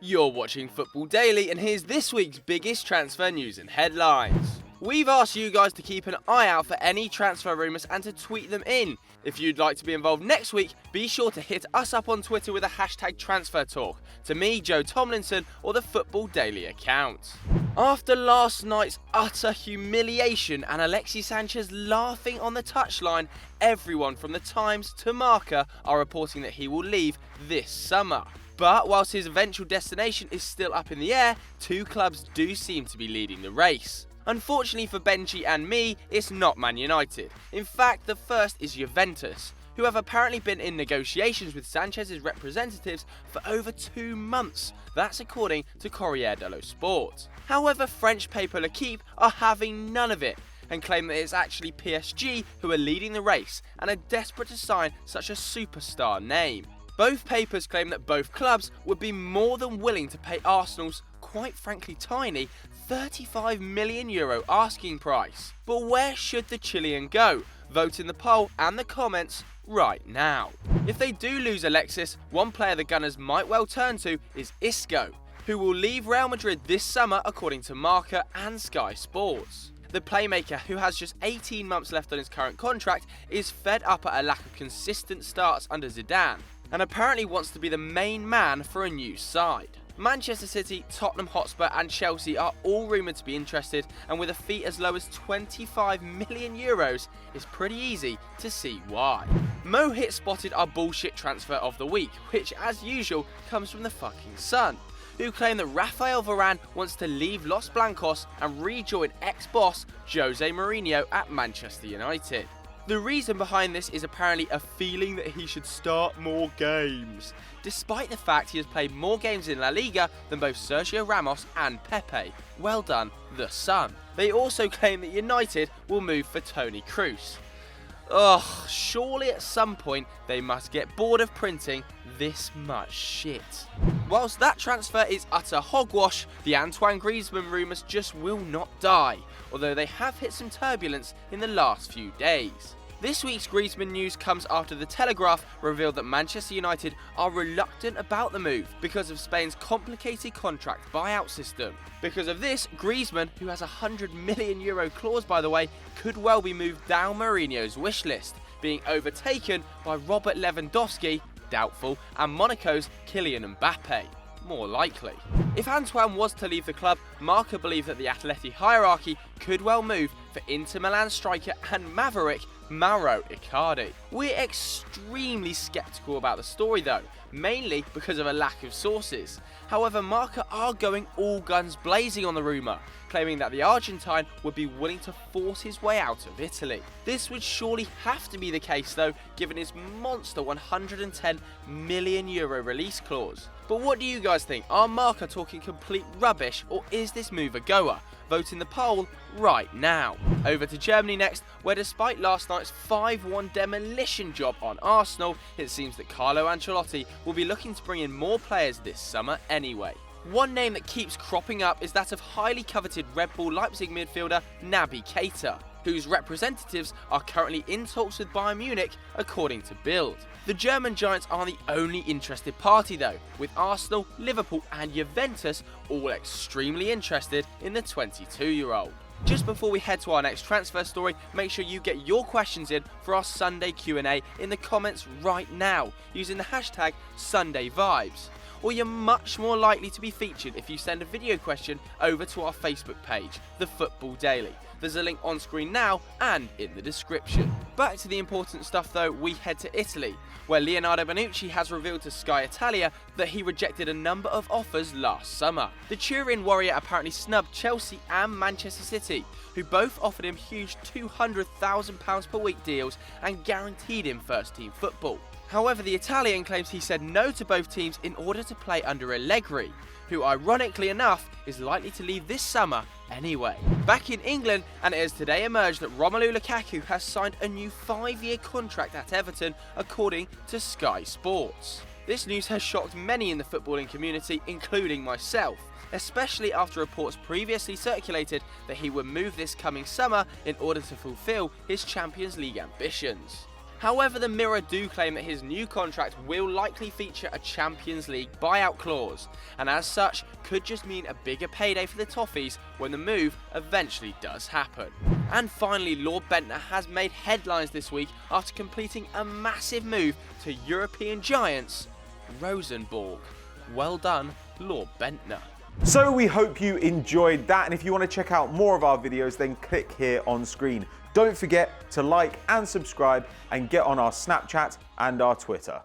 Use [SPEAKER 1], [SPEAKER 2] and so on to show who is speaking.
[SPEAKER 1] You're watching Football Daily, and here's this week's biggest transfer news and headlines. We've asked you guys to keep an eye out for any transfer rumours and to tweet them in. If you'd like to be involved next week, be sure to hit us up on Twitter with a hashtag TransferTalk, to me, Joe Tomlinson, or the Football Daily account. After last night's utter humiliation and Alexis Sanchez laughing on the touchline, everyone from the Times to Marca are reporting that he will leave this summer. But whilst his eventual destination is still up in the air, two clubs do seem to be leading the race. Unfortunately for Benji and me, it's not Man United. In fact, the first is Juventus, who have apparently been in negotiations with Sanchez's representatives for over 2 months. That's according to Corriere dello Sport. However, French paper L'Equipe are having none of it and claim that it's actually PSG who are leading the race and are desperate to sign such a superstar name. Both papers claim that both clubs would be more than willing to pay Arsenal's, quite frankly tiny, €35 million asking price. But where should the Chilean go? Vote in the poll and the comments right now. If they do lose Alexis, one player the Gunners might well turn to is Isco, who will leave Real Madrid this summer according to Marca and Sky Sports. The playmaker, who has just 18 months left on his current contract, is fed up at a lack of consistent starts under Zidane, and apparently wants to be the main man for a new side. Manchester City, Tottenham Hotspur and Chelsea are all rumoured to be interested, and with a fee as low as €25 million, it's pretty easy to see why. Mohit spotted our bullshit transfer of the week, which as usual comes from the fucking Sun, who claim that RAPHAEL VARANE wants to leave Los Blancos and rejoin ex-boss Jose Mourinho at Manchester United. The reason behind this is apparently a feeling that he should start more games, despite the fact he has played more games in La Liga than both Sergio Ramos and Pepe. Well done, the Sun. They also claim that United will move for Toni Kroos. Ugh, surely at some point they must get bored of printing this much shit. Whilst that transfer is utter hogwash, the Antoine Griezmann rumours just will not die, although they have hit some turbulence in the last few days. This week's Griezmann news comes after the Telegraph revealed that Manchester United are reluctant about the move because of Spain's complicated contract buyout system. Because of this, Griezmann, who has a €100 million clause by the way, could well be moved down Mourinho's wish list, being overtaken by Robert Lewandowski, doubtful, and Monaco's Kylian Mbappe, more likely. If Antoine was to leave the club, Marca believe that the Atleti hierarchy could well move for Inter Milan striker and maverick Mauro Icardi. We're extremely sceptical about the story though, mainly because of a lack of sources. However, Marca are going all guns blazing on the rumour, claiming that the Argentine would be willing to force his way out of Italy. This would surely have to be the case though, given his monster €110 million release clause. But what do you guys think? Are Marca talking complete rubbish, or is this move a goer? Vote in the poll right now. Over to Germany next, where despite last night's 5-1 demolition job on Arsenal, it seems that Carlo Ancelotti will be looking to bring in more players this summer anyway. One name that keeps cropping up is that of highly coveted Red Bull Leipzig midfielder Naby Keita, whose representatives are currently in talks with Bayern Munich according to Bild. The German giants aren't the only interested party though, with Arsenal, Liverpool and Juventus all extremely interested in the 22-year-old. Just before we head to our next transfer story, make sure you get your questions in for our Sunday Q&A in the comments right now using the hashtag SundayVibes. Or you're much more likely to be featured if you send a video question over to our Facebook page, The Football Daily. There's a link on screen now and in the description. Back to the important stuff though, we head to Italy, where Leonardo Bonucci has revealed to Sky Italia that he rejected a number of offers last summer. The Turin warrior apparently snubbed Chelsea and Manchester City, who both offered him huge £200,000 per week deals and guaranteed him first-team football. However, the Italian claims he said no to both teams in order to play under Allegri, who ironically enough is likely to leave this summer anyway. Back in England, and it has today emerged that Romelu Lukaku has signed a new 5-year contract at Everton according to Sky Sports. This news has shocked many in the footballing community, including myself, especially after reports previously circulated that he would move this coming summer in order to fulfil his Champions League ambitions. However, the Mirror do claim that his new contract will likely feature a Champions League buyout clause, and as such could just mean a bigger payday for the Toffees when the move eventually does happen. And finally, Lord Bendtner has made headlines this week after completing a massive move to European giants Rosenborg. Well done, Lord Bendtner.
[SPEAKER 2] So we hope you enjoyed that, and if you want to check out more of our videos, then click here on screen. Don't forget to like and subscribe and get on our Snapchat and our Twitter.